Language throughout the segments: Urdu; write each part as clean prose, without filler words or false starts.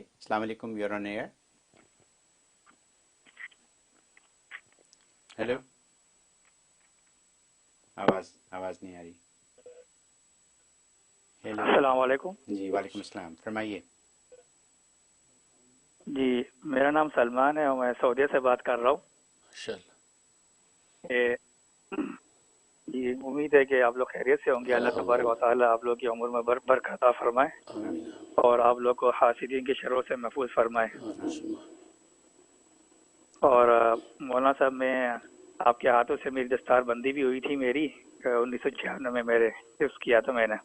السلام علیکم، یور آن ایئر. ہیلو. آواز نہیں آ رہی. ہیلو. السلام علیکم. جی وعلیکم السلام، فرمائیے. جی میرا نام سلمان ہے اور میں سعودیہ سے بات کر رہا ہوں. جی امید ہے کہ آپ لوگ خیریت سے ہوں گے. اللہ تبارک و تعالیٰ آپ لوگ کی عمر میں برکت عطا فرمائے اور آپ لوگ کو حاسدین کے شروں سے محفوظ فرمائے. اور مولانا صاحب، میں آپ کے ہاتھوں سے میری دستار بندی بھی ہوئی تھی. میری 1996 میں میرے حفظ کیا تھا میں نے.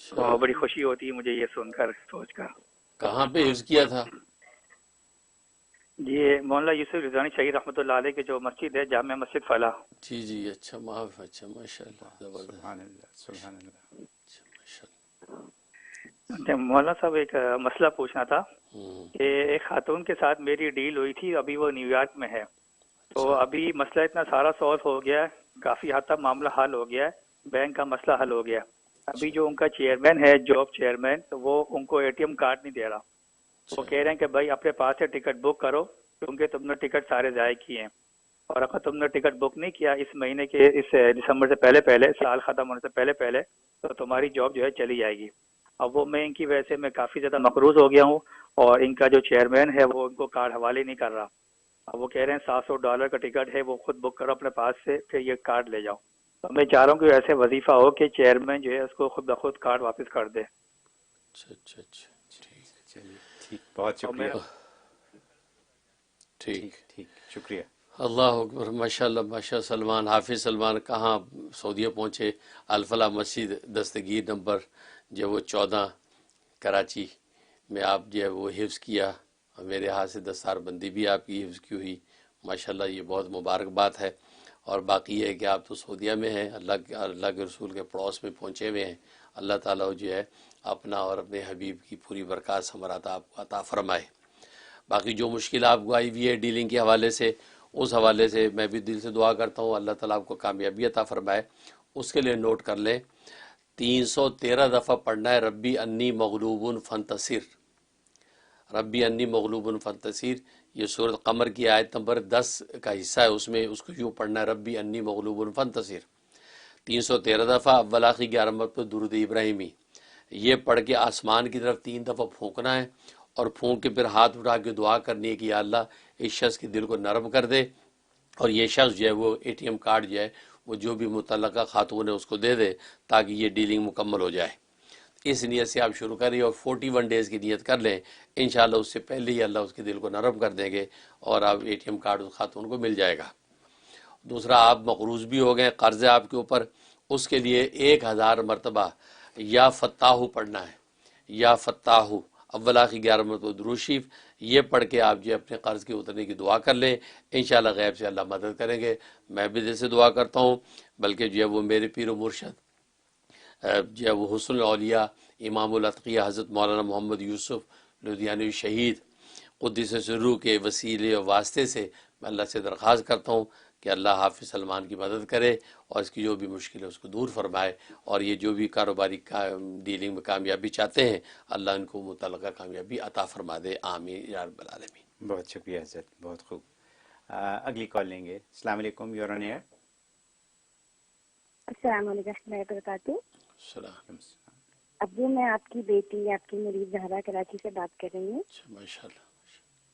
تو بڑی خوشی ہوتی ہے مجھے یہ سن کر، سوچ کر. کہاں پہ حفظ کیا تھا؟ جی مولانا یوسف رضوانی شہید رحمۃ اللہ علیہ کی جو مسجد ہے، جامع مسجد فلاح. جی جی، اچھا معاف، اچھا ماشاء اللہ، زبردست. سبحان اللہ سبحان اللہ. اچھا ماشاء اللہ. مولانا صاحب ایک مسئلہ پوچھنا تھا ہوں، کہ ایک خاتون کے ساتھ میری ڈیل ہوئی تھی. ابھی وہ نیو یارک میں ہے. تو ابھی مسئلہ اتنا سارا سالو ہو گیا ہے، کافی حد تک معاملہ حل ہو گیا ہے، بینک کا مسئلہ حل ہو گیا. ابھی جو ان کا چیئرمین ہے، جاب چیئرمین، تو وہ ان کو اے ٹی ایم کارڈ نہیں دے رہا. وہ کہہ رہے ہیں کہ بھائی اپنے پاس سے ٹکٹ بک کرو کیونکہ تم نے ٹکٹ سارے ضائع کیے ہیں، اور اگر تم نے ٹکٹ بک نہیں کیا اس مہینے کے اس دسمبر سے پہلے سال ختم ہونے سے پہلے تو تمہاری جاب جو ہے چلی جائے گی. اب وہ میں ان کی وجہ سے میں کافی زیادہ مقروض ہو گیا ہوں، اور ان کا جو چیئرمین ہے وہ ان کو کارڈ حوالے نہیں کر رہا. اب وہ کہہ رہے ہیں $700 کا ٹکٹ ہے، وہ خود بک کرو اپنے پاس سے، پھر یہ کارڈ لے جاؤ. تو میں چاہ رہا ہوں کہ ایسے وظیفہ ہو کہ چیئرمین جو ہے اس کو خود بخود کارڈ واپس کر دے. اچھا اچھا اچھا، چلیے ٹھیک، بہت شکریہ. ٹھیک. ٹھیک شکریہ. اللہ اکبر، ماشاء اللہ ماشاء اللہ. سلمان، حافظ سلمان کہاں سعودیہ پہنچے؟ الفلاح مسجد دستگیر نمبر جو وہ 14 کراچی میں آپ جو ہے وہ حفظ کیا. میرے ہاتھ سے دستار بندی بھی آپ کی حفظ کی ہوئی. ماشاء اللہ یہ بہت مبارک بات ہے. اور باقی یہ ہے کہ آپ تو سعودیہ میں ہیں، اللہ کے رسول کے پڑوس میں پہنچے ہوئے ہیں. اللہ تعالیٰ جو ہے اپنا اور اپنے حبیب کی پوری برکات ثمرات آپ کو عطا فرمائے. باقی جو مشکل آپ کو آئی ہوئی ہے ڈیلنگ کے حوالے سے، اس حوالے سے میں بھی دل سے دعا کرتا ہوں اللہ تعالیٰ آپ کو کامیابی عطا فرمائے. اس کے لیے نوٹ کر لیں، 313 دفعہ پڑھنا ہے ربی انی مغلوب فانتصر. ربی انی مغلوب فانتصر یہ سورۃ قمر کی آیت نمبر 10 کا حصہ ہے. اس میں اس کو یوں پڑھنا ہے ربی انی مغلوب فانتصر 313 دفعہ. اول آخری 11 نمبر پہ درود ابراہیمی یہ پڑھ کے آسمان کی طرف 3 دفعہ پھونکنا ہے، اور پھونک کے پھر ہاتھ اٹھا کے دعا کرنی ہے کہ یا اللہ اس شخص کے دل کو نرم کر دے، اور یہ شخص جو ہے وہ اے ٹی ایم کارڈ جو ہے وہ جو بھی متعلقہ خاتون ہے اس کو دے دے تاکہ یہ ڈیلنگ مکمل ہو جائے. اس نیت سے آپ شروع کریں اور 41 ڈیز کی نیت کر لیں. انشاءاللہ اس سے پہلے ہی اللہ اس کے دل کو نرم کر دیں گے اور آپ اے ٹی ایم کارڈ اس خاتون کو مل جائے گا. دوسرا، آپ مقروض بھی ہو گئے، قرض ہے آپ کے اوپر، اس کے لیے 1000 مرتبہ یا فتاحو پڑھنا ہے. یا فتاحو اول آخری 11 مرتبہ درود شریف یہ پڑھ کے آپ جو اپنے قرض کے اترنے کی دعا کر لیں. انشاءاللہ غیب سے اللہ مدد کریں گے. میں بھی دل سے دعا کرتا ہوں، بلکہ جو ہے وہ میرے پیر و مرشد جو ہے وہ حسن الاولیاء امام الاتقیاء حضرت مولانا محمد یوسف لدھیانوی شہید قدس سرو کے وسیلے و واسطے سے میں اللہ سے درخواست کرتا ہوں کہ اللہ حافظ سلمان کی مدد کرے اور اس کی جو بھی مشکل ہے اس کو دور فرمائے، اور یہ جو بھی کاروباری ڈیلنگ میں کامیابی چاہتے ہیں اللہ ان کو متعلقہ کامیابی عطا فرما دے. آمین یا رب العالمین. بہت شکریہ حضرت، بہت خوب. اگلی کال لیں گے. السلام علیکم، یور آن ایئر. السلام علیکم ورحمۃ اللہ وبرکاتہ. السلام. ابو، میں آپ کی بیٹی، آپ کی مرید زہرا کراچی سے بات کر رہی ہوں. ماشاء اللہ.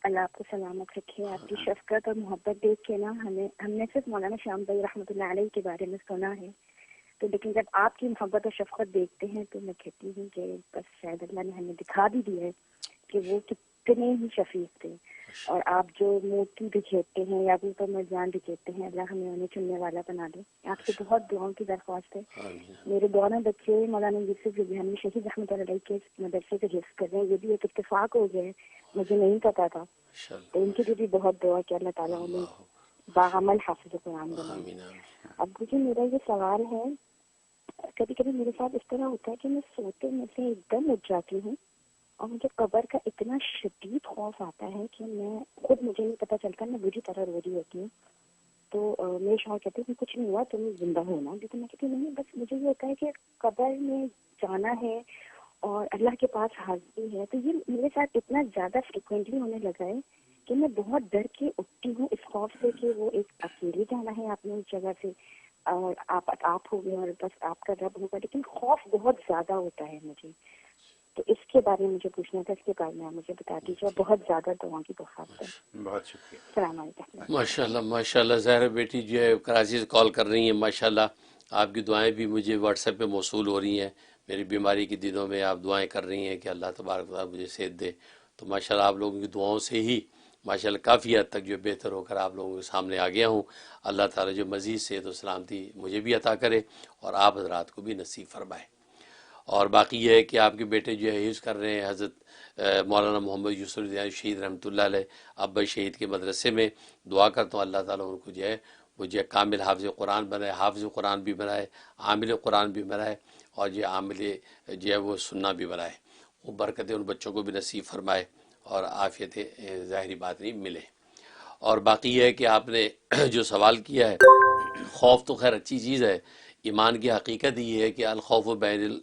اللہ آپ کو سلامت رکھے. آپ کی شفقت اور محبت دیکھ کے نا ہم نے صرف مولانا شام بھائی رحمۃ اللہ علیہ کے بارے میں سنا ہے، تو لیکن جب آپ کی محبت اور شفقت دیکھتے ہیں تو میں کہتی ہوں کہ بس شاید اللہ نے ہمیں دکھا بھی دیا ہے کہ وہ کتنے ہی شفیق تھے. اور آپ جو موتی بکھیرتے ہیں یا اوپر مرجان بکھیرتے ہیں، اللہ ہمیں انہیں چننے والا بنا دے. آپ سے بہت دعاؤں کی درخواست ہے. میرے دونوں بچے مولانا یوسف لدھیانوی شہید رحمۃ اللہ علیہ کے مدرسے سے حفظ کر رہے ہیں. یہ بھی ایک اتفاق ہو گیا ہے، مجھے نہیں پتا تھا. تو ان کے لیے بھی بہت دعا کہ اللہ تعالیٰ انہیں باعمل حافظ قرآن بنائے. اب مجھے میرا یہ سوال ہے، کبھی کبھی میرے ساتھ اس طرح ہوتا ہے کہ میں سوتے میں سے ایک دم اٹھ جاتی ہوں اور مجھے قبر کا اتنا شدید خوف آتا ہے کہ میں خود مجھے نہیں پتا چلتا، میں بری طرح رو رہی ہوتی ہوں. تو میرے شوہر کہتے ہیں کہ کچھ نہیں ہوا، تم زندہ ہونا. لیکن میں کہتی نہیں، بس مجھے یہ ہوتا ہے کہ قبر میں جانا ہے اور اللہ کے پاس حاضری ہے. تو یہ میرے ساتھ اتنا زیادہ فریکوینٹلی ہونے لگا ہے کہ میں بہت ڈر کے اٹھتی ہوں اس خوف سے کہ وہ ایک اکیلے جانا ہے آپ نے اس جگہ سے، اور آپ ہو گئے اور بس آپ کا رب ہوگا، لیکن خوف بہت زیادہ ہوتا ہے مجھے. تو اس کے بارے میں مجھے پوچھنا تھا، اس کے بارے میں آپ مجھے بتا دیجیے. بہت زیادہ دعاؤں کی درخواست ہے. بہت شکریہ. السلام علیکم. ماشاء اللہ ظاہر بیٹی جو ہے کراچی سے کال کر رہی ہیں. ماشاء اللہ آپ کی دعائیں بھی مجھے واٹس ایپ پہ موصول ہو رہی ہیں. میری بیماری کے دنوں میں آپ دعائیں کر رہی ہیں کہ اللہ تبارک و تعالیٰ مجھے صحت دے. تو ماشاء اللہ آپ لوگوں کی دعاؤں سے ہی ماشاء اللہ کافی حد تک جو بہتر ہو کر آپ لوگوں کے سامنے آ گیا ہوں. اللہ تعالیٰ جو مزید صحت و سلامتی مجھے بھی عطا کرے اور آپ حضرات کو بھی نصیب فرمائے. اور باقی یہ ہے کہ آپ کے بیٹے جو ہے حفظ کر رہے ہیں حضرت مولانا محمد یوسف الدین شہید رحمۃ اللہ علیہ ابا شہید کے مدرسے میں. دعا کرتا ہوں اللہ تعالیٰ ان کو جو ہے وہ جو ہے کامل حافظ قرآن بنائے، حافظ قرآن بھی بنائے، عامل قرآن بھی بنائے، اور جو عامل جو ہے وہ سننا بھی بنائے. وہ برکتیں ان بچوں کو بھی نصیب فرمائے اور عافیت ظاہری بات نہیں ملے. اور باقی یہ ہے کہ آپ نے جو سوال کیا ہے، خوف تو خیر اچھی چیز ہے. ایمان کی حقیقت یہ ہے کہ الخوف بین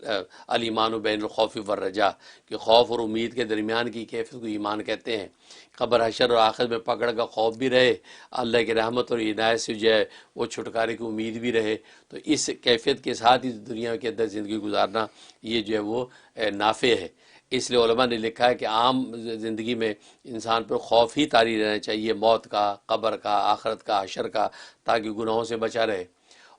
الایمان بین الخوف والرجاء، کہ خوف اور امید کے درمیان کی کیفیت کو ایمان کہتے ہیں. قبر حشر اور آخرت میں پکڑ کا خوف بھی رہے، اللہ کی رحمت اور عنایت سے جو ہے وہ چھٹکارے کی امید بھی رہے. تو اس کیفیت کے ساتھ اس دنیا کے اندر زندگی گزارنا یہ جو ہے وہ نافع ہے. اس لیے علماء نے لکھا ہے کہ عام زندگی میں انسان پر خوف ہی طاری رہنا چاہیے، موت کا، قبر کا، آخرت کا، حشر کا، تاکہ گناہوں سے بچا رہے.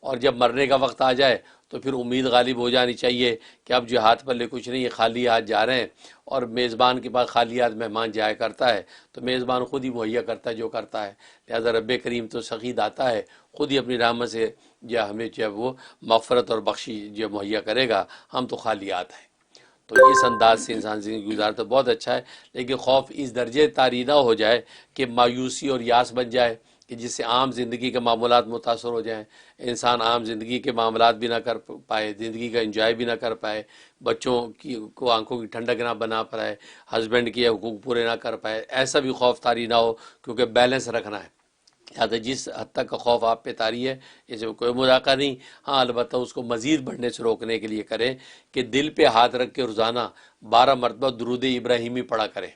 اور جب مرنے کا وقت آ جائے تو پھر امید غالب ہو جانی چاہیے کہ اب جو ہاتھ پلے کچھ نہیں ہے، خالی ہاتھ جا رہے ہیں. اور میزبان کے پاس خالی ہاتھ مہمان جایا کرتا ہے تو میزبان خود ہی مہیا کرتا ہے جو کرتا ہے. لہذا رب کریم تو سخی داتا ہے، خود ہی اپنی رحمت سے جو ہمیں جب وہ مغفرت اور بخشی جو مہیا کرے گا. ہم تو خالی ہاتھ ہیں. تو اس انداز سے انسان زندگی گزارتا بہت اچھا ہے. لیکن خوف اس درجے طاری نہ ہو جائے کہ مایوسی اور یاس بن جائے کہ جس سے عام زندگی کے معمولات متاثر ہو جائیں، انسان عام زندگی کے معاملات بھی نہ کر پائے، زندگی کا انجوائے بھی نہ کر پائے، بچوں کو آنکھوں کی ٹھنڈک نہ بنا پائے، ہسبینڈ کے حقوق پورے نہ کر پائے. ایسا بھی خوف طاری نہ ہو، کیونکہ بیلنس رکھنا ہے. لہٰذا جس حد تک کا خوف آپ پہ طاری ہے اس میں کوئی مذاکرہ نہیں. ہاں البتہ اس کو مزید بڑھنے سے روکنے کے لیے کریں کہ دل پہ ہاتھ رکھ کے روزانہ 12 مرتبہ درود ابراہیمی پڑھا کریں.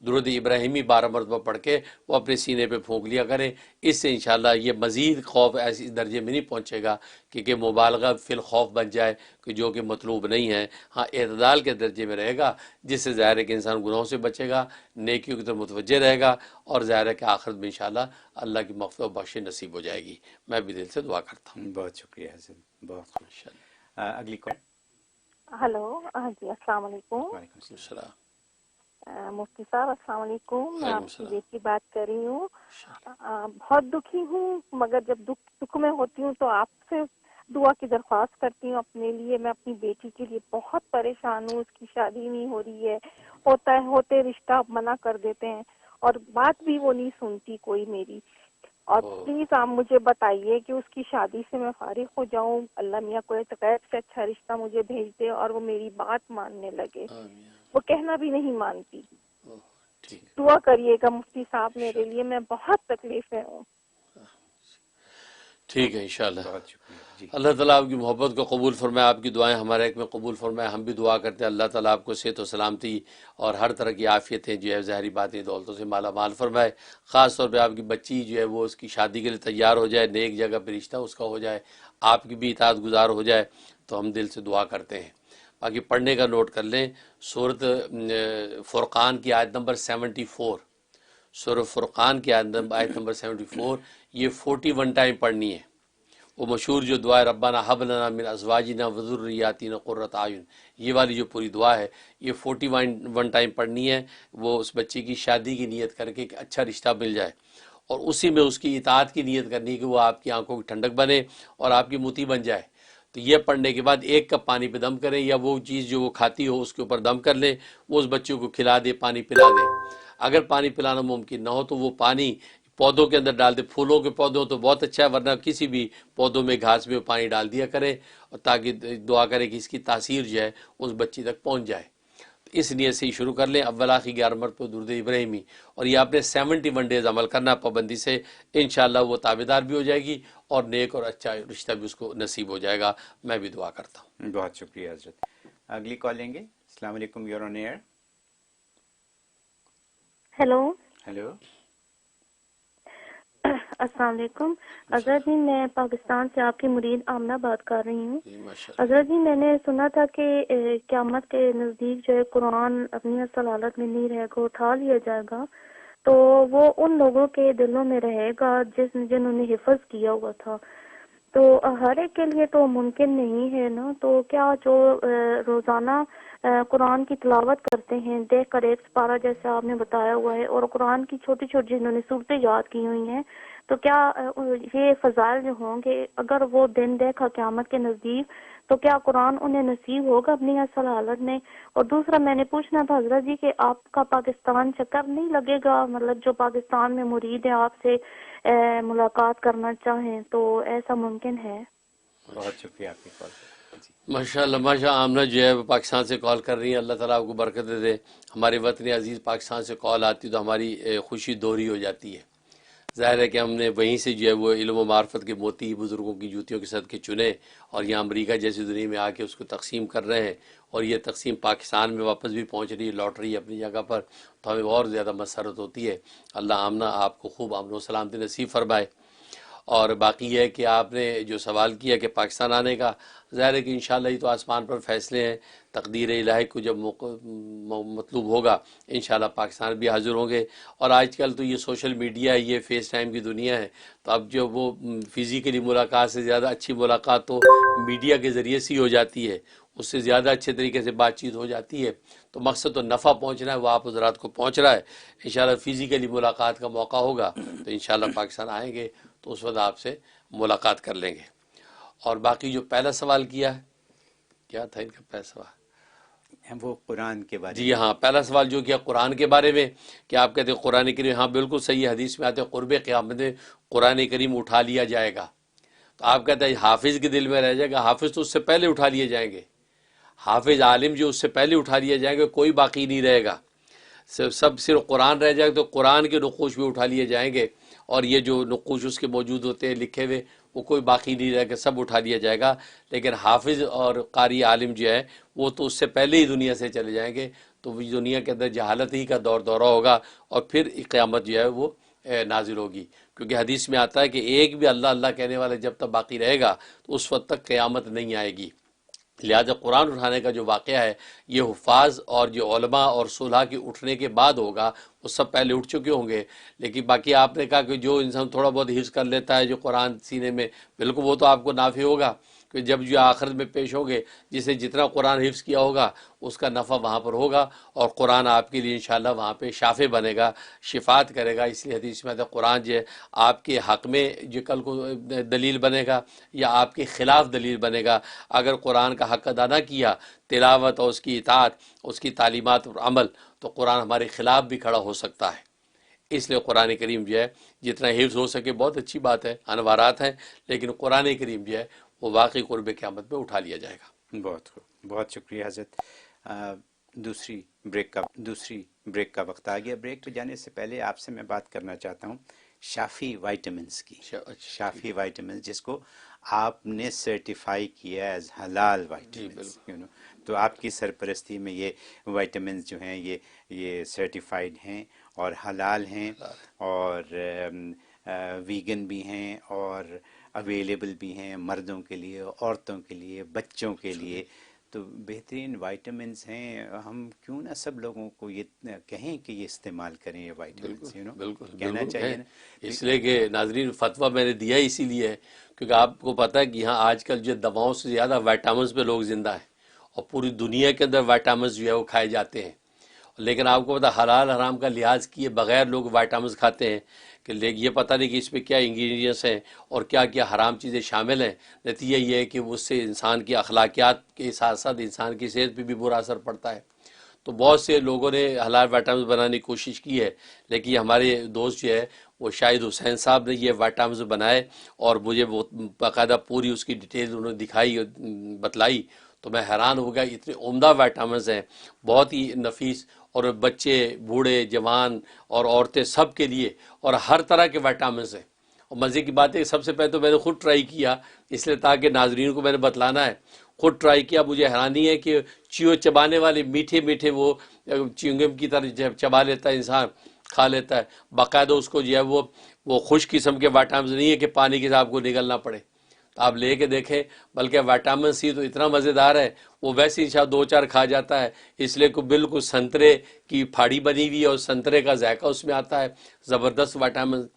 درود ابراہیمی 12 مرتبہ پڑھ کے وہ اپنے سینے پہ پھونک لیا کریں. اس سے انشاءاللہ یہ مزید خوف ایسی درجے میں نہیں پہنچے گا کہ مبالغہ فی الخوف بن جائے کہ جو کہ مطلوب نہیں ہے. ہاں اعتدال کے درجے میں رہے گا، جس سے ظاہر ہے کہ انسان گناہوں سے بچے گا، نیکیوں کی طرف متوجہ رہے گا، اور ظاہر ہے کہ آخرت میں انشاءاللہ اللہ کی مغفرت و بخشش نصیب ہو جائے گی. میں بھی دل سے دعا کرتا ہوں. بہت شکریہ حضرت، بہت خوش. اگلی کال. ہلو، ہاں جی، السلام علیکم. وعلیکم السلام. مفتی صاحب السلام علیکم. میں وعلیکم آپ کی السلام. بیٹی بات کر رہی ہوں. بہت دکھی ہوں، مگر جب دکھ میں ہوتی ہوں تو آپ سے دعا کی درخواست کرتی ہوں اپنے لیے. میں اپنی بیٹی کے لیے بہت پریشان ہوں. اس کی شادی نہیں ہو رہی ہے، ہوتے رشتہ منع کر دیتے ہیں، اور بات بھی وہ نہیں سنتی کوئی میری. اور پلیز آپ مجھے بتائیے کہ اس کی شادی سے میں فارغ ہو جاؤں. اللہ میاں کوئی غیر سے اچھا رشتہ مجھے بھیج دے اور وہ میری بات ماننے لگے. وہ کہنا بھی نہیں مانتی. دعا کریے گا مفتی صاحب میرے لیے، میں بہت تکلیف میں ہوں. ٹھیک ہے انشاءاللہ. بہت شکریہ جی. اللہ تعالیٰ آپ کی محبت کو قبول فرمائے، آپ کی دعائیں ہمارے ایک میں قبول فرمائے. ہم بھی دعا کرتے ہیں اللہ تعالیٰ آپ کو صحت و سلامتی اور ہر طرح کی عافیتیں جو ہے ظاہری باتیں دولتوں سے مالا مال فرمائے. خاص طور پہ آپ کی بچی جو ہے وہ اس کی شادی کے لیے تیار ہو جائے، نیک جگہ پہ رشتہ اس کا ہو جائے، آپ کی بھی اطاعت گزار ہو جائے. تو ہم دل سے دعا کرتے ہیں. باقی پڑھنے کا نوٹ کر لیں، سورۃ فرقان کی آیت نمبر 74، سورۃ فرقان کی آیت نمبر 74، یہ 41 ٹائم پڑھنی ہے. وہ مشہور جو دعا ہے ربنا ہب لنا من ازواجنا وذریاتنا قرۃ اعین، یہ والی جو پوری دعا ہے یہ 41 ٹائم پڑھنی ہے. وہ اس بچے کی شادی کی نیت کر کے ایک اچھا رشتہ مل جائے، اور اسی میں اس کی اطاعت کی نیت کرنی کہ وہ آپ کی آنکھوں کی ٹھنڈک بنے اور آپ کی مطیع بن جائے. تو یہ پڑھنے کے بعد 1 کپ پانی پہ دم کریں، یا وہ چیز جو وہ کھاتی ہو اس کے اوپر دم کر لیں، وہ اس بچے کو کھلا دے، پانی پلا دے. اگر پانی پلانا ممکن نہ ہو تو وہ پانی پودوں کے اندر ڈال دے. پھولوں کے پودوں تو بہت اچھا ہے، ورنہ کسی بھی پودوں میں گھاس میں پانی ڈال دیا کرے، اور تاکہ دعا کرے کہ اس کی تاثیر جو ہے اس بچی تک پہنچ جائے. اس نیت سے ہی شروع کر لیں. اول آخر 11 مرتبہ درود ابراہیمی، اور یہ آپ نے 71 ڈیز عمل کرنا پابندی سے. انشاءاللہ وہ تابعدار بھی ہو جائے گی اور نیک اور اچھا رشتہ بھی اس کو نصیب ہو جائے گا. میں بھی دعا کرتا ہوں. بہت شکریہ حضرت. اگلی کال لیں گے. السلام علیکم، you're on air. Hello, hello. السلام علیکم حضرت جی. میں پاکستان سے آپ کی مرید آمنہ بات کر رہی ہوں. جی ماشاء اللہ. حضرت جی میں نے سنا تھا کہ قیامت کے نزدیک جو ہے قرآن اپنی اصل حالت میں نہیں رہے گا، اٹھا لیا جائے گا، تو وہ ان لوگوں کے دلوں میں رہے گا جنہوں نے حفظ کیا ہوا تھا. تو ہر ایک کے لیے تو ممکن نہیں ہے نا. تو کیا جو روزانہ قرآن کی تلاوت کرتے ہیں دیکھ کر ایک سپارہ جیسے آپ نے بتایا ہوا ہے، اور قرآن کی چھوٹی چھوٹی جنہوں نے صورتیں یاد کی ہوئی ہیں، تو کیا یہ فضائل جو ہوں گے اگر وہ دن دیکھا قیامت کے نزدیک، تو کیا قرآن انہیں نصیب ہوگا اپنی اصل حالت میں؟ اور دوسرا میں نے پوچھنا تھا حضرت جی کہ آپ کا پاکستان چکر نہیں لگے گا؟ مطلب جو پاکستان میں مرید ہیں آپ سے ملاقات کرنا چاہیں تو ایسا ممکن ہے؟ بہت شکریہ آپ کی کال. ماشاء اللہ ماشاء اللہ. آمنہ جو ہے وہ پاکستان سے کال کر رہی ہیں. اللہ تعالیٰ آپ کو برکت دے دے. ہمارے وطن عزیز پاکستان سے کال آتی تو ہماری خوشی دوہری ہو جاتی ہے. ظاہر ہے کہ ہم نے وہیں سے جو ہے وہ علم و معرفت کے موتی بزرگوں کی جوتیوں کے صدقے چنے اور یہاں امریکہ جیسی دنیا میں آ کے اس کو تقسیم کر رہے ہیں، اور یہ تقسیم پاکستان میں واپس بھی پہنچ رہی ہے، لوٹ رہی ہے اپنی جگہ پر، تو ہمیں اور زیادہ مسرت ہوتی ہے. اللہ آمنہ آپ کو خوب امن و سلامتی نصیب فرمائے. اور باقی یہ ہے کہ آپ نے جو سوال کیا کہ پاکستان آنے کا، ظاہر ہے کہ انشاءاللہ یہ تو آسمان پر فیصلے ہیں. تقدیر الہی کو جب مطلوب ہوگا انشاءاللہ پاکستان بھی حاضر ہوں گے. اور آج کل تو یہ سوشل میڈیا ہے، یہ فیس ٹائم کی دنیا ہے، تو اب جو وہ فزیکلی ملاقات سے زیادہ اچھی ملاقات تو میڈیا کے ذریعے سے ہی ہو جاتی ہے، اس سے زیادہ اچھے طریقے سے بات چیت ہو جاتی ہے. تو مقصد تو نفع پہنچنا ہے، وہ آپ حضرات کو پہنچ رہا ہے. انشاءاللہ فزیکلی ملاقات کا موقع ہوگا تو انشاءاللہ پاکستان آئیں گے تو اس وقت آپ سے ملاقات کر لیں گے. اور باقی جو پہلا سوال کیا ہے، کیا تھا ان کا پہلا سوال؟ وہ قرآن کے بارے جی ہاں، پہلا سوال جو کیا قرآن کے بارے میں، کہ آپ کہتے ہیں قرآن کریم، ہاں بالکل صحیح، حدیث میں آتے ہیں قرب قیامت میں قرآن کریم اٹھا لیا جائے گا. تو آپ کہتے ہیں حافظ کے دل میں رہ جائے گا، حافظ تو اس سے پہلے اٹھا لیے جائیں گے. حافظ عالم جو اس سے پہلے اٹھا لیا جائے گا، کوئی باقی نہیں رہے گا، سب صرف قرآن رہ جائے گا. تو قرآن کے نقوش بھی اٹھا لیے جائیں گے، اور یہ جو نقوش اس کے موجود ہوتے ہیں لکھے ہوئے، وہ کوئی باقی نہیں رہے گا، سب اٹھا لیا جائے گا. لیکن حافظ اور قاری عالم جو ہے وہ تو اس سے پہلے ہی دنیا سے چلے جائیں گے. تو وہ دنیا کے اندر جہالت ہی کا دورہ ہوگا، اور پھر قیامت جو ہے وہ نازل ہوگی. کیونکہ حدیث میں آتا ہے کہ ایک بھی اللہ اللہ کہنے والا جب تک باقی رہے گا تو اس وقت تک قیامت نہیں آئے گی. لہذا قرآن اٹھانے کا جو واقعہ ہے یہ حفاظ اور جو علماء اور صلحاء کے اٹھنے کے بعد ہوگا. وہ سب پہلے اٹھ چکے ہوں گے. لیکن باقی آپ نے کہا کہ جو انسان تھوڑا بہت حفظ کر لیتا ہے جو قرآن سینے میں، بالکل وہ تو آپ کو نافع ہوگا، کہ جب جو آخرت میں پیش ہوگے جسے جتنا قرآن حفظ کیا ہوگا اس کا نفع وہاں پر ہوگا، اور قرآن آپ کے لیے انشاءاللہ وہاں پہ شافع بنے گا، شفاعت کرے گا. اس لیے حدیث میں آتا ہے قرآن جو ہے آپ کے حق میں جو کل کو دلیل بنے گا یا آپ کے خلاف دلیل بنے گا. اگر قرآن کا حق ادا نہ کیا، تلاوت اور اس کی اطاعت، اس کی تعلیمات اور عمل، تو قرآن ہمارے خلاف بھی کھڑا ہو سکتا ہے. اس لیے قرآن کریم جو ہے جتنا حفظ ہو سکے بہت اچھی بات ہے، انوارات ہیں، لیکن قرآن کریم جو ہے وہ واقعی قرب قیامت میں اٹھا لیا جائے گا. بہت خوب، بہت شکریہ حضرت. دوسری بریک کا وقت آ گیا. بریک پہ جانے سے پہلے آپ سے میں بات کرنا چاہتا ہوں شافی وائٹامنس کی. شافی وائٹامنس جس کو آپ نے سرٹیفائی کیا ایز حلال وائٹامنس، تو آپ کی سرپرستی میں یہ وائٹامنس جو ہیں یہ سرٹیفائیڈ ہیں اور حلال ہیں، اور ویگن بھی ہیں اور اویلیبل بھی ہیں مردوں کے لیے، عورتوں کے لیے، بچوں کے لیے. تو بہترین وائٹامنس ہیں. ہم کیوں نہ سب لوگوں کو یہ کہیں کہ یہ استعمال کریں یہ وائٹامنس، بالکل کہنا چاہیے نا. اس لیے کہ ناظرین فتویٰ میں نے دیا اسی لیے ہے کیونکہ آپ کو پتہ ہے کہ یہاں آج کل جو دواؤں سے زیادہ وائٹامنس پہ لوگ زندہ ہیں، اور پوری دنیا کے اندر وائٹامنس جو ہے وہ کھائے جاتے ہیں. لیکن آپ کو پتہ حلال حرام کا لحاظ کیے بغیر لوگ وائٹامنس کھاتے ہیں، کہ یہ پتہ نہیں کہ اس میں کیا انگریڈینٹس ہیں اور کیا کیا حرام چیزیں شامل ہیں. نتیجہ یہ ہے کہ اس سے انسان کی اخلاقیات کے ساتھ ساتھ انسان کی صحت پہ بھی برا اثر پڑتا ہے. تو بہت سے لوگوں نے حلال وائٹامنس بنانے کی کوشش کی ہے، لیکن یہ ہمارے دوست جو ہے وہ شاہد حسین صاحب نے یہ وائٹامنس بنائے، اور مجھے وہ باقاعدہ پوری اس کی ڈیٹیل انہوں نے دکھائی اور بتلائی، تو میں حیران ہو گیا. اتنے عمدہ وائٹامنس ہیں، بہت ہی نفیس، اور بچے، بوڑھے، جوان اور عورتیں سب کے لیے، اور ہر طرح کے وائٹامنس ہیں. اور مزے کی بات ہے سب سے پہلے تو میں نے خود ٹرائی کیا، اس لیے تاکہ ناظرین کو میں نے بتلانا ہے. خود ٹرائی کیا، مجھے حیرانی ہے کہ چبانے والے میٹھے میٹھے وہ چیونگم کی طرح چبا لیتا ہے انسان، کھا لیتا ہے باقاعدہ، اس کو جو ہے وہ خشک قسم کے وائٹامنز نہیں ہے کہ پانی کے ساتھ آپ کو نگلنا پڑے، تو آپ لے کے دیکھیں، بلکہ وائٹامن سی تو اتنا مزیدار ہے، وہ ویسے ہی شاید 2-4 کھا جاتا ہے، اس لیے کہ بالکل سنترے کی پھاڑی بنی ہوئی ہے اور سنترے کا ذائقہ اس میں آتا ہے، زبردست وائٹامن.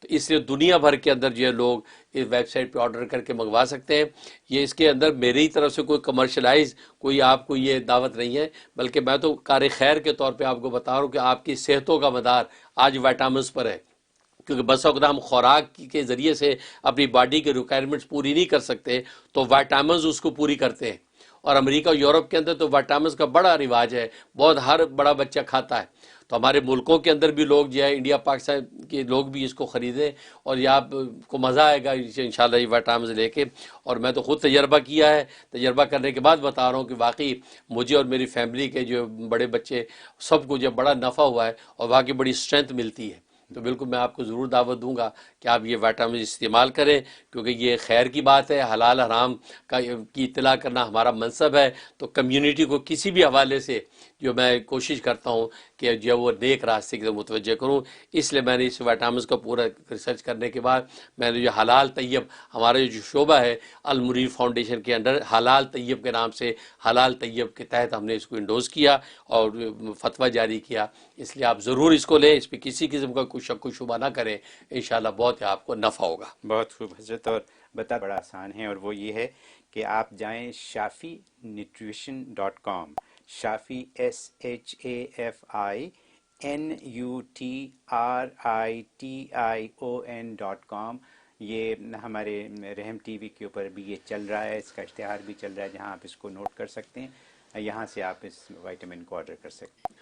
تو اس لیے دنیا بھر کے اندر جو ہے لوگ اس ویب سائٹ پہ آرڈر کر کے منگوا سکتے ہیں. یہ اس کے اندر میری طرف سے کوئی کمرشلائز کوئی آپ کو یہ دعوت نہیں ہے، بلکہ میں تو کار خیر کے طور پہ آپ کو بتا رہا ہوں کہ آپ کی صحتوں کا مدار آج وائٹامنس پر ہے، کیونکہ بس وقت ہم خوراک کے ذریعے سے اپنی باڈی کے ریکوائرمنٹس پوری نہیں کر سکتے تو وائٹامنز اس کو پوری کرتے ہیں. اور امریکہ یورپ کے اندر تو وائٹامنز کا بڑا رواج ہے، بہت ہر بڑا بچہ کھاتا ہے. تو ہمارے ملکوں کے اندر بھی لوگ جو ہے انڈیا پاکستان کے لوگ بھی اس کو خریدیں، اور یہ آپ کو مزہ آئے گا انشاءاللہ یہ وائٹامنز لے کے. اور میں تو خود تجربہ کیا ہے، تجربہ کرنے کے بعد بتا رہا ہوں کہ واقعی مجھے اور میری فیملی کے جو بڑے بچے سب کو جو بڑا نفع ہوا ہے اور واقعی بڑی اسٹرینتھ ملتی ہے. تو بالکل میں آپ کو ضرور دعوت دوں گا کہ آپ یہ وائٹامن استعمال کریں، کیونکہ یہ خیر کی بات ہے. حلال حرام کی اطلاع کرنا ہمارا منصب ہے، تو کمیونٹی کو کسی بھی حوالے سے جو میں کوشش کرتا ہوں کہ جو وہ نیک راستے کی طرف متوجہ کروں. اس لیے میں نے اس وائٹامنس کا پورا ریسرچ کرنے کے بعد میں نے جو حلال طیب ہمارا جو شعبہ ہے المنیر فاؤنڈیشن کے انڈر حلال طیب کے نام سے، حلال طیب کے تحت ہم نے اس کو انڈوز کیا اور فتویٰ جاری کیا. اس لیے آپ ضرور اس کو لیں، اس پہ کسی قسم کا کوئی شک و شبہ نہ کریں، انشاءاللہ بہت آپ کو نفع ہوگا. بہت خوب حضرت، اور بتا بڑا آسان ہے، اور وہ یہ ہے کہ آپ جائیں shafinutrition.com، شافی ShafiNutrition.com. یہ ہمارے رحم ٹی وی کے اوپر بھی یہ چل رہا ہے، اس کا اشتہار بھی چل رہا ہے جہاں آپ اس کو نوٹ کر سکتے ہیں، یہاں سے آپ اس وائٹامن کو آرڈر کر سکتے ہیں.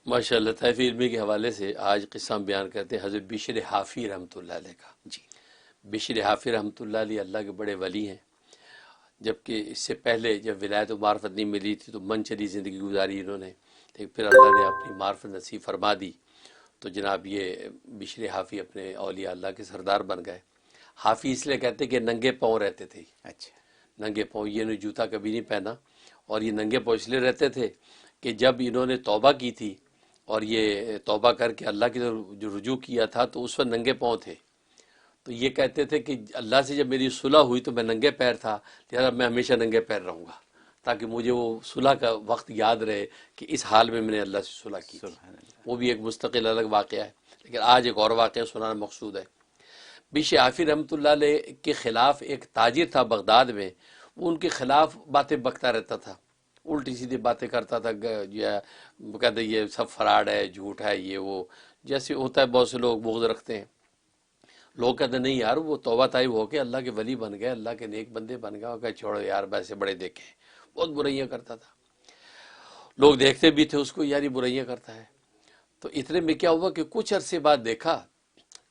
ماشاءاللہ. طائف علمی کے حوالے سے آج قصہ ہم بیان کرتے ہیں حضرت بشر حافی رحمۃ اللہ علیہ کا. جی، بشر حافی رحمۃ اللہ علیہ اللہ کے بڑے ولی ہیں، جبکہ اس سے پہلے جب ولایت و معرفت نہیں ملی تھی تو من چلی زندگی گزاری انہوں نے، لیکن پھر اللہ نے اپنی معرفت نصیب فرما دی تو جناب یہ بشر حافی اپنے اولیاء اللہ کے سردار بن گئے. حافی اس لیے کہتے کہ ننگے پاؤں رہتے تھے. اچھا. ننگے پاؤں، یہ نے جوتا کبھی نہیں پہنا، اور یہ ننگے پاؤں اس لیے رہتے تھے کہ جب انہوں نے توبہ کی تھی اور یہ توبہ کر کے اللہ کی طرف جو رجوع کیا تھا تو اس وقت ننگے پاؤں تھے. تو یہ کہتے تھے کہ اللہ سے جب میری صلح ہوئی تو میں ننگے پیر تھا، لہٰذا میں ہمیشہ ننگے پیر رہوں گا تاکہ مجھے وہ صلح کا وقت یاد رہے کہ اس حال میں نے اللہ سے صلح کی. سبحان اللہ. وہ بھی ایک مستقل الگ واقعہ ہے، لیکن آج ایک اور واقعہ سنانا مقصود ہے. بشر حافی رحمۃ اللہ علیہ کے خلاف ایک تاجر تھا بغداد میں، وہ ان کے خلاف باتیں بکتا رہتا تھا، الٹی سیدھی باتیں کرتا تھا، جو ہے وہ کہتے یہ سب فراڈ ہے، جھوٹ ہے، یہ وہ جیسے ہوتا ہے. بہت سے لوگ بغض رکھتے ہیں، لوگ کہتے ہیں نہیں یار وہ توبہ طائب ہو کے اللہ کے ولی بن گئے، اللہ کے نیک بندے بن گئے، اور کہ چھوڑو یار ویسے بڑے دیکھیں. بہت برائیاں کرتا تھا، لوگ دیکھتے بھی تھے اس کو، یار یہ برائیاں کرتا ہے. تو اتنے میں کیا ہوا کہ کچھ عرصے بعد دیکھا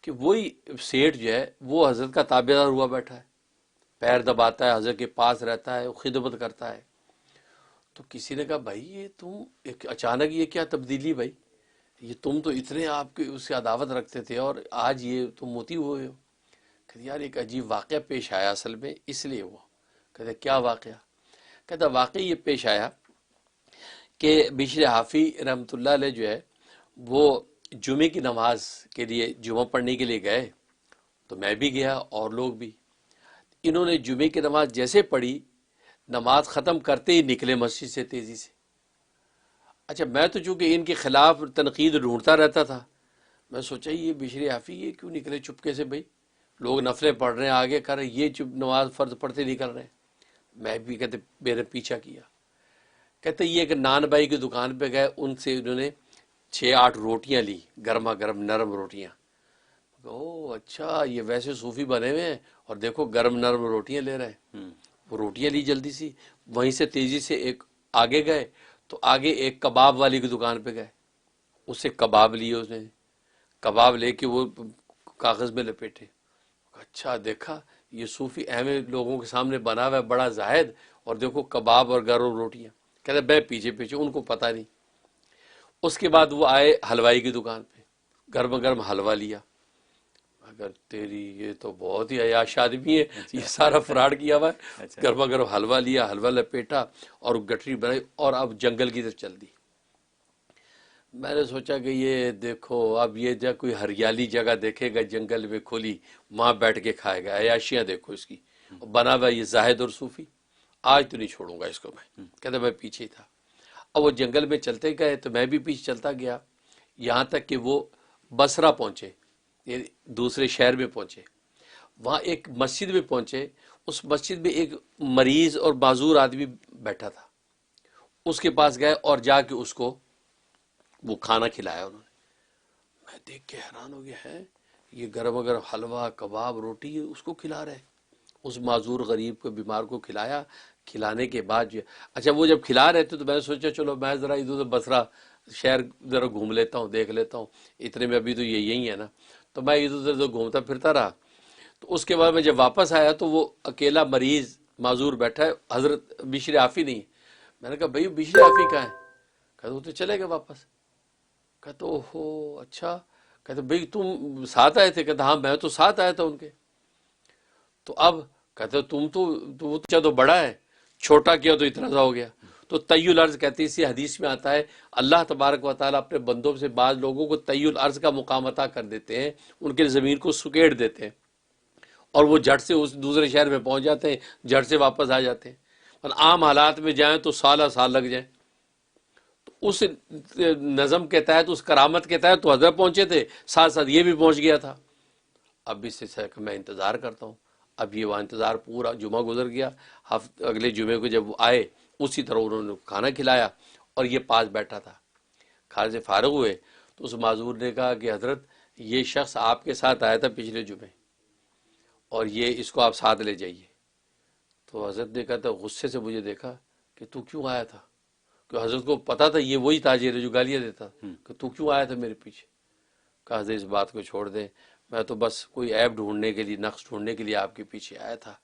کہ وہی سیٹ جو ہے وہ حضرت کا تابعدار ہوا بیٹھا ہے، پیر دباتا ہے، حضرت کے پاس رہتا ہے، خدمت کرتا ہے. تو کسی نے کہا بھائی یہ تم اچانک یہ کیا تبدیلی بھائی، یہ تم تو اتنے آپ کے اس سے عداوت رکھتے تھے اور آج یہ تم موتی ہوئے ہو. کہتے یار ایک عجیب واقعہ پیش آیا اصل میں اس لیے ہوا. کہتے کیا واقعہ؟ کہتا واقعی یہ پیش آیا کہ بشر حافی رحمۃ اللہ علیہ جو ہے وہ جمعے کی نماز کے لیے جمعہ پڑھنے کے لیے گئے، تو میں بھی گیا اور لوگ بھی. انہوں نے جمعے کی نماز جیسے پڑھی، نماز ختم کرتے ہی نکلے مسجد سے تیزی سے. اچھا میں تو چونکہ ان کے خلاف تنقید ڈھونڈتا رہتا تھا، میں سوچا یہ بشر حافی یہ کیوں نکلے چپکے سے، بھائی لوگ نفلیں پڑھ رہے ہیں آگے کر رہے ہیں، یہ چپ نماز فرض پڑھتے نہیں کر رہے ہیں. میں بھی کہتے میرے پیچھا کیا. کہتے یہ کہ نان بھائی کی دکان پہ گئے، ان سے انہوں نے 6-8 روٹیاں لی، گرما گرم نرم روٹیاں. او اچھا یہ ویسے صوفی بنے ہوئے ہیں اور دیکھو گرم نرم روٹیاں لے رہے ہیں. وہ روٹیاں لی جلدی سی، وہیں سے تیزی سے ایک آگے گئے تو آگے ایک کباب والی کی دکان پہ گئے، اس سے کباب لیے، اس نے کباب لے کے وہ کاغذ میں لپیٹے. اچھا دیکھا یہ صوفی اہم لوگوں کے سامنے بنا ہوا ہے، بڑا زاہد، اور دیکھو کباب اور گرم روٹیاں. کہتے میں پیچھے پیچھے، ان کو پتہ نہیں. اس کے بعد وہ آئے حلوائی کی دکان پہ، گرم گرم حلوہ لیا. اگر تیری یہ تو بہت ہی عیاش آدمی ہے، یہ سارا فراڈ کیا ہوا ہے، گرما گرم حلوہ لیا، حلوہ لپیٹا اور گٹری بنائی اور اب جنگل کی طرف چل دی۔ میں نے سوچا کہ یہ دیکھو اب یہ جب کوئی ہریالی جگہ دیکھے گا جنگل میں کھلی، وہاں بیٹھ کے کھائے گا، عیاشیاں دیکھو اس کی، بنا ہوا یہ زاہد اور صوفی، آج تو نہیں چھوڑوں گا اس کو میں، کہتا میں پیچھے ہی تھا۔ اب وہ جنگل میں چلتے گئے تو میں بھی پیچھے چلتا گیا، یہاں تک کہ وہ بصرہ پہنچے، یہ دوسرے شہر میں پہنچے، وہاں ایک مسجد میں پہنچے، اس مسجد میں ایک مریض اور معذور آدمی بیٹھا تھا، اس کے پاس گئے اور جا کے اس کو وہ کھانا کھلایا انہوں نے۔ میں دیکھ کے حیران ہو گیا ہے یہ گرم گرم حلوہ کباب روٹی اس کو کھلا رہے، اس معذور غریب کو بیمار کو کھلایا۔ کھلانے کے بعد جو اچھا وہ جب کھلا رہے تھے تو میں نے سوچا چلو میں ذرا ادھر ادھر بصرہ شہر ذرا گھوم لیتا ہوں، دیکھ لیتا ہوں، اتنے میں ابھی تو یہ یہی ہے نا، تو میں ادھر ادھر گھومتا پھرتا رہا۔ تو اس کے بعد میں جب واپس آیا تو وہ اکیلا مریض معذور بیٹھا ہے، حضرت بشر عافی نہیں۔ میں نے کہا بھائی بشر عافی کہاں ہے؟ کہتے وہ تو چلے گئے واپس۔ کہتے اوہو اچھا، کہتے بھائی تم ساتھ آئے تھے؟ کہتے ہاں میں تو ساتھ آیا تھا ان کے۔ تو اب کہتے تم تو بڑا ہے، چھوٹا کیا تو اتنا سا ہو گیا۔ تو طی الارض کہتے ہیں، اسی حدیث میں آتا ہے اللہ تبارک و تعالیٰ اپنے بندوں سے بعض لوگوں کو طی الارض کا مقام عطا کر دیتے ہیں، ان کے زمین کو سکیڑ دیتے ہیں اور وہ جھٹ سے اس دوسرے شہر میں پہنچ جاتے ہیں، جھٹ سے واپس آ جاتے ہیں۔ اور عام حالات میں جائیں تو سال لگ جائیں۔ تو اس نظم کے تحت، اس کرامت کے تحت تو حضرت پہنچے تھے، ساتھ ساتھ یہ بھی پہنچ گیا تھا۔ اب اس سے میں انتظار کرتا ہوں۔ اب یہ وہ انتظار پورا جمعہ گزر گیا، اگلے جمعے کو جب وہ آئے اسی طرح انہوں نے کھانا کھلایا اور یہ پاس بیٹھا تھا۔ کھانے سے فارغ ہوئے تو اس معذور نے کہا کہ حضرت یہ شخص آپ کے ساتھ آیا تھا پچھلے جمعے اور یہ اس کو آپ ساتھ لے جائیے۔ تو حضرت نے کہا تھا غصے سے مجھے دیکھا کہ تو کیوں آیا تھا، کہ حضرت کو پتا تھا یہ وہی تاجر ہے جو گالیاں دیتا، کہ تو کیوں آیا تھا میرے پیچھے۔ کہا حضرت اس بات کو چھوڑ دیں، میں تو بس کوئی عیب ڈھونڈنے کے لیے، نقص ڈھونڈنے کے لیے آپ کے پیچھے آیا تھا،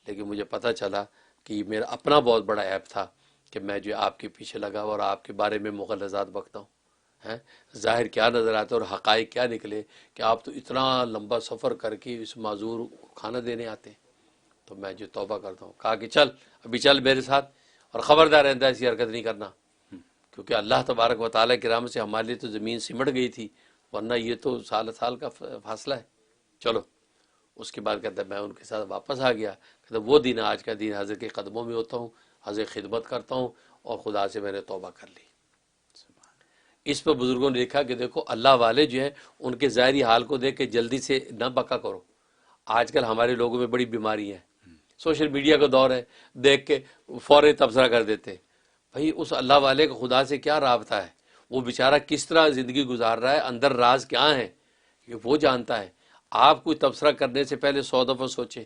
لیکن مجھے پتہ چلا کہ یہ میرا اپنا بہت بڑا عیب تھا کہ میں جو آپ کے پیچھے لگا اور آپ کے بارے میں مغلظات بکتا ہوں۔ ظاہر کیا نظر آتا ہے اور حقائق کیا نکلے کہ آپ تو اتنا لمبا سفر کر کے اس معذور کو کھانا دینے آتے ہیں۔ تو میں جو توبہ کرتا ہوں، کہا کہ چل ابھی چل میرے ساتھ، اور خبردار رہتا ایسی حرکت نہیں کرنا، کیونکہ اللہ تبارک و تعالیٰ کی رحمت سے ہمارے لیے تو زمین سمٹ گئی تھی، ورنہ یہ تو سال کا فاصلہ ہے، چلو۔ اس کے بعد کہتا ہے میں ان کے ساتھ واپس آ گیا، کہتا وہ دن آج کا دن حضرت کے قدموں میں ہوتا ہوں، حضرت خدمت کرتا ہوں اور خدا سے میں نے توبہ کر لی۔ اس پر بزرگوں نے لکھا کہ دیکھو اللہ والے جو ہیں ان کے ظاہری حال کو دیکھ کے جلدی سے نہ بکا کرو۔ آج کل ہمارے لوگوں میں بڑی بیماری ہے، سوشل میڈیا کا دور ہے، دیکھ کے فوراً تبصرہ کر دیتے ہیں۔ بھائی اس اللہ والے کا خدا سے کیا رابطہ ہے، وہ بیچارہ کس طرح زندگی گزار رہا ہے، اندر راز کیا ہے یہ وہ جانتا ہے۔ آپ کوئی تبصرہ کرنے سے پہلے 100 دفعہ سوچیں۔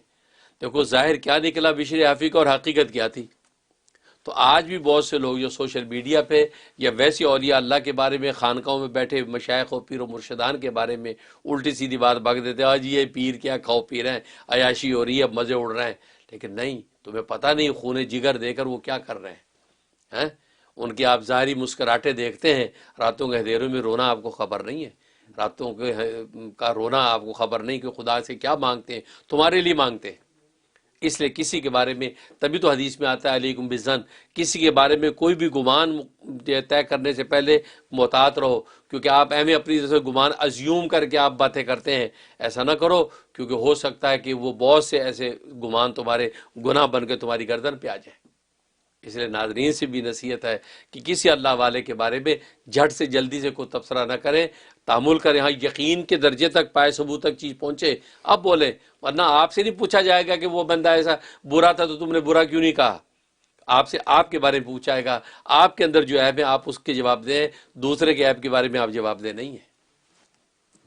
دیکھو ظاہر کیا نکلا بشر عافی کا اور حقیقت کیا تھی۔ تو آج بھی بہت سے لوگ جو سوشل میڈیا پہ یا ویسی اولیاء اللہ کے بارے میں خانقاہوں میں بیٹھے مشائخ و پیر و مرشدان کے بارے میں الٹی سیدھی بات بک دیتے ہیں، آج یہ پیر کیا کھاؤ پی رہے ہیں، عیاشی ہو رہی ہے، اب مزے اڑ رہے ہیں، لیکن نہیں، تمہیں پتہ نہیں خون جگر دے کر وہ کیا کر رہے ہیں۔ ان کی آپ ظاہری مسکراہٹیں دیکھتے ہیں، راتوں کے اندھیروں میں رونا آپ کو خبر نہیں ہے، راتوں کا رونا آپ کو خبر نہیں کہ خدا سے کیا مانگتے ہیں، تمہارے لیے مانگتے ہیں۔ اس لیے کسی کے بارے میں، تبھی تو حدیث میں آتا ہے علیکم بالظن، کسی کے بارے میں کوئی بھی گمان طے کرنے سے پہلے محتاط رہو، کیونکہ آپ اپنی طرف سے گمان ازیوم کر کے آپ باتیں کرتے ہیں، ایسا نہ کرو، کیونکہ ہو سکتا ہے کہ وہ بہت سے ایسے گمان تمہارے گناہ بن کے تمہاری گردن پہ آ جائیں۔ اس لیے ناظرین سے بھی نصیحت ہے کہ کسی اللہ والے کے بارے میں جھٹ سے جلدی سے کوئی تبصرہ نہ کریں، تحمل کریں، ہاں یقین کے درجے تک، پائے ثبوت تک چیز پہنچے اب بولیں، ورنہ آپ سے نہیں پوچھا جائے گا کہ وہ بندہ ایسا برا تھا تو تم نے برا کیوں نہیں کہا۔ آپ سے آپ کے بارے میں پوچھا جائے گا، آپ کے اندر جو عیب ہے آپ اس کے جواب دیں، دوسرے کے عیب کے بارے میں آپ جواب دیں نہیں ہے۔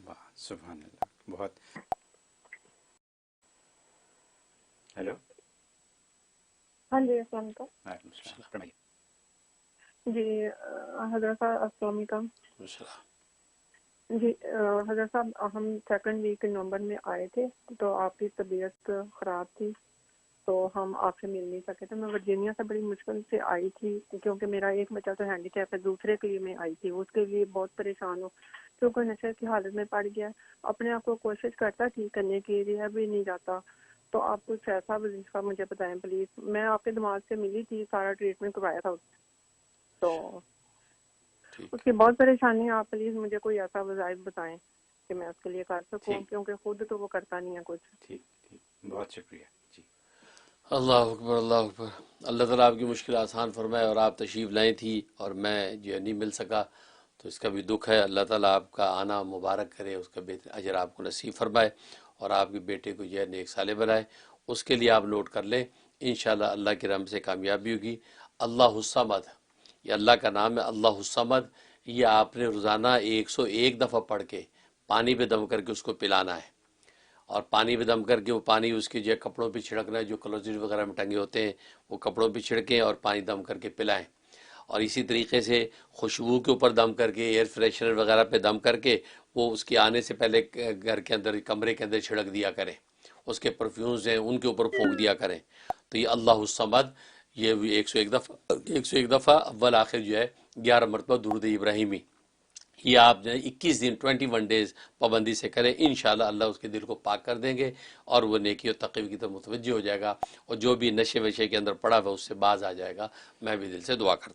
واہ سبحان اللہ، بہت۔ ہیلو، ہاں جی السلام علیکم۔ وعلیکم السلام، فرمائیے۔ جی حضرت صاحب السلام علیکم۔ جی حضرت صاحب ہم سیکنڈ ویک نومبر میں آئے تھے تو آپ کی طبیعت خراب تھی تو ہم آپ سے مل نہیں سکے تھے. میں ورجینیا سے بڑی مشکل سے آئی تھی کیونکہ میرا ایک بچہ تو ہینڈی کیپ ہے, دوسرے کے لیے میں آئی تھی, اس کے لیے بہت پریشان ہوں کیونکہ نشے کی حالت میں پڑ گیا, اپنے آپ کو کوشش کرتا ٹھیک کرنے کی, رہا بھی نہیں جاتا. تو آپ کچھ ایسا وظیفہ مجھے بتائیں پلیز. میں آپ کے دماغ سے ملی تھی, سارا ٹریٹمنٹ کروایا تھا, تو اس کی بہت پریشانی ہے. آپ پلیز مجھے کوئی ایسا وظائف بتائیں کہ میں اس کے لیے کر سکوں, کیونکہ خود تو وہ کرتا نہیں ہے کچھ. ٹھیک ٹھیک, بہت شکریہ جی. اللہ اکبر اللہ اکبر. اللہ تعالیٰ آپ کی مشکل آسان فرمائے. اور آپ تشریف لائیں تھی اور میں جو نہیں مل سکا تو اس کا بھی دکھ ہے. اللہ تعالیٰ آپ کا آنا مبارک کرے, اس کا بہتر اجر آپ کو نصیب فرمائے اور آپ کے بیٹے کو جو ہے نیک صالح بنائے. اس کے لیے آپ نوٹ کر لیں, انشاءاللہ اللہ کی رحمت سے کامیابی ہوگی. اللہ الصمد, یہ اللہ کا نام ہے, اللہ الصمد. یہ آپ نے روزانہ 101 دفعہ پڑھ کے پانی پہ دم کر کے اس کو پلانا ہے, اور پانی پہ دم کر کے وہ پانی اس کے جو کپڑوں پہ چھڑکنا ہے, جو کلوزٹ وغیرہ میں ٹنگے ہوتے ہیں وہ کپڑوں پہ چھڑکیں اور پانی دم کر کے پلائیں. اور اسی طریقے سے خوشبو کے اوپر دم کر کے, ایئر فریشنر وغیرہ پہ دم کر کے وہ اس کے آنے سے پہلے گھر کے اندر, کمرے کے اندر چھڑک دیا کریں. اس کے پرفیومز ہیں ان کے اوپر پھونک دیا کریں. تو یہ اللہ الصمد, یہ 101 دفعہ اول آخر جو ہے 11 مرتبہ درود ابراہیمی, یہ آپ جو ہے 21 دن 21 ڈیز پابندی سے کریں. انشاءاللہ اللہ اس کے دل کو پاک کر دیں گے اور وہ نیکی و تقوی کی طرف متوجہ ہو جائے گا, اور جو بھی نشے وشے کے اندر پڑا ہوا اس سے باز آ جائے گا. میں بھی دل سے دعا کرتا ہوں.